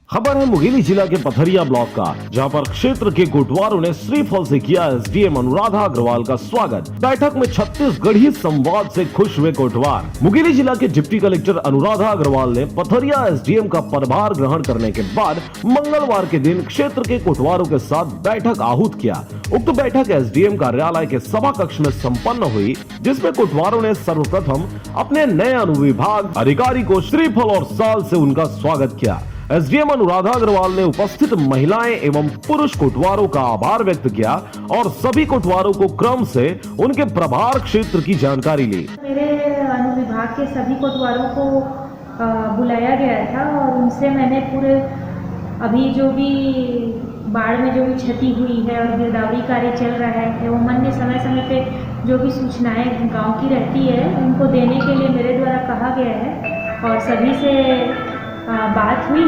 खबर है मुंगेली जिला के पथरिया ब्लॉक का, जहां पर क्षेत्र के कोटवारों ने श्रीफल से किया एसडीएम अनुराधा अग्रवाल का स्वागत। बैठक में छत्तीसगढ़ी संवाद से खुश हुए कोटवार। मुंगेली जिला के डिप्टी कलेक्टर अनुराधा अग्रवाल ने पथरिया एसडीएम का पदभार ग्रहण करने के बाद मंगलवार के दिन क्षेत्र के कोटवारों के साथ बैठक आहूत किया। उक्त बैठक एसडीएम कार्यालय के सभा कक्ष में संपन्न हुई, जिसमें कोटवारों ने सर्वप्रथम अपने नए अनुविभाग अधिकारी को श्रीफल और साल से उनका स्वागत किया। एसडीएम अनुराधा अग्रवाल ने उपस्थित महिलाएं एवं पुरुष कोटवारों का आभार व्यक्त किया और सभी कोटवारों को क्रम से उनके प्रभार क्षेत्र की जानकारी ली। मेरे अनुविभाग के सभी कोटवारों को बुलाया गया था और उनसे मैंने पूरे अभी जो भी बाढ़ में जो भी क्षति हुई है और गिरदावरी कार्य चल रहा है एवं अन्य समय समय पे जो भी सूचनाएं गांव की रहती है उनको देने के लिए मेरे द्वारा कहा गया है और सभी से बात हुई,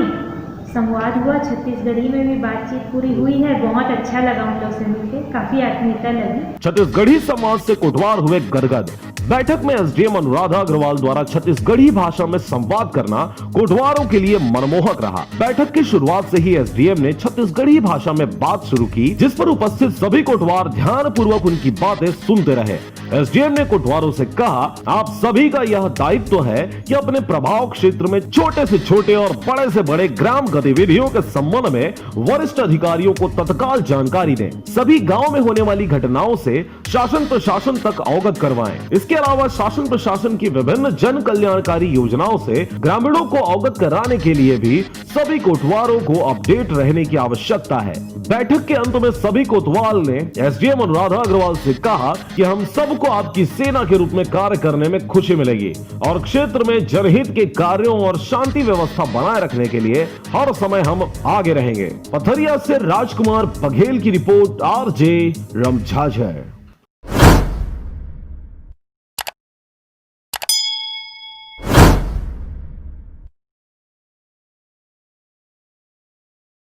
संवाद हुआ। छत्तीसगढ़ी में भी बातचीत पूरी हुई है। बहुत अच्छा लगा उन लोग से मिलकर, काफी आत्मीयता लगी। छत्तीसगढ़ी समाज से कोटवार हुए गदगद। बैठक में एसडीएम अनुराधा अग्रवाल द्वारा छत्तीसगढ़ी भाषा में संवाद करना कोटवारों के लिए मनमोहक रहा। बैठक की शुरुआत से ही एसडीएम ने छत्तीसगढ़ी भाषा में बात शुरू की, जिस पर उपस्थित सभी कोटवार ध्यान पूर्वक उनकी बातें सुनते रहे। एसडीएम ने कोटवारों से कहा, आप सभी का यह दायित्व है कि अपने प्रभाव क्षेत्र में छोटे से छोटे और बड़े से बड़े ग्राम गतिविधियों के संबंध में वरिष्ठ अधिकारियों को तत्काल जानकारी दें। सभी गांव में होने वाली घटनाओं से शासन प्रशासन तक अवगत करवाएं। इसके अलावा शासन प्रशासन की विभिन्न जन कल्याणकारी योजनाओं से ग्रामीणों को अवगत कराने के लिए भी सभी कोटवारों को अपडेट रहने की आवश्यकता है। बैठक के अंत में सभी कोतवाल ने एसडीएम अनुराधा अग्रवाल से कहा कि हम सबको आपकी सेना के रूप में कार्य करने में खुशी मिलेगी और क्षेत्र में जनहित के कार्यों और शांति व्यवस्था बनाए रखने के लिए हर समय हम आगे रहेंगे। पथरिया से राजकुमार बघेल की रिपोर्ट, आरजे रमझाझर।